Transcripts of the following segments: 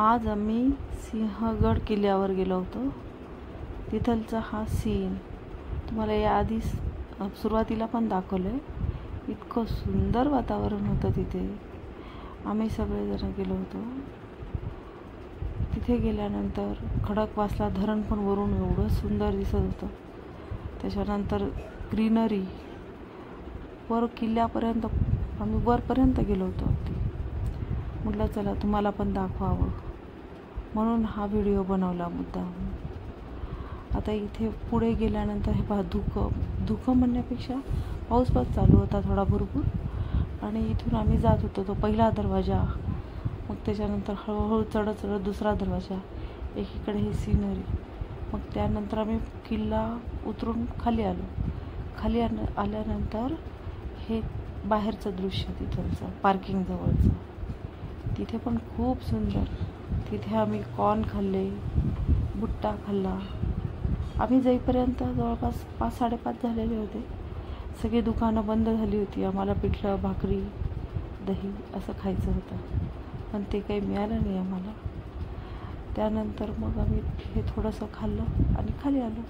आज आम्ही सिंहगड किल्ल्यावर गेलो होतो. तिथलचा हा सीन तुम्हाला याआधी सुरुवातीला पण दाखवलं आहे. इतकं सुंदर वातावरण होतं तिथे. आम्ही सगळेजण गेलो होतो. तिथे गेल्यानंतर खडकवासला धरण पण वरून एवढं सुंदर दिसत होतं. त्याच्यानंतर ग्रीनरी वर किल्ल्यापर्यंत आम्ही वरपर्यंत गेलो होतो. अगदी म्हटलं चला तुम्हाला पण दाखवावं म्हणून हा व्हिडिओ बनवला मुद्दाम. आता इथे पुढे गेल्यानंतर हे पहा, धुकं म्हणण्यापेक्षा पाऊस पण चालू होता थोडा भरपूर. आणि इथून आम्ही जात होतो. तो पहिला दरवाजा, मग त्याच्यानंतर हळूहळू चढत दुसरा दरवाजा, एकीकडे ही सिनरी. मग त्यानंतर आम्ही किल्ला उतरून खाली आलो. आल्यानंतर हे बाहेरचं दृश्य तिथलचं पार्किंग जवळचं, तिथे पण खूप सुंदर. तिथे आम्ही कॉर्न खाल्ले, भुट्टा खाल्ला. आम्ही जाईपर्यंत जवळपास 5-5:30 झालेले होते. सगळी दुकानं बंद झाली होती. आम्हाला पिठलं, भाकरी, दही असं खायचं होतं, पण ते काही मिळालं नाही आम्हाला. त्यानंतर मग आम्ही हे थोडंसं खाल्लं आणि खाली आलो.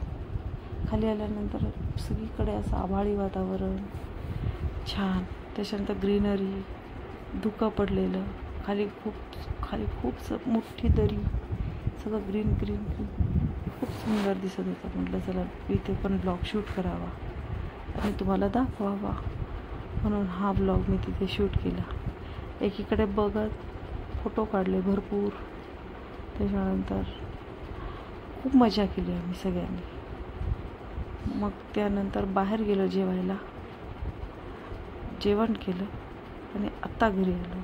खाली आल्यानंतर सगळीकडे असं आभाळी वातावरण छान. त्याच्यानंतर ग्रीनरी, धुकं पडलेलं, खाली खूप मोठी दरी, सगळं ग्रीन खूप सुंदर दिसत होतं. म्हटलं चला इथे पण ब्लॉग शूट करावा आणि तुम्हाला दाखवावा म्हणून हा ब्लॉग मी तिथे शूट केला. एकीकडे बघत फोटो काढले भरपूर. त्याच्यानंतर खूप मजा केली आम्ही सगळ्यांनी. मग त्यानंतर बाहेर गेलो जेवायला, जेवण केलं आणि आत्ता घरी आलो.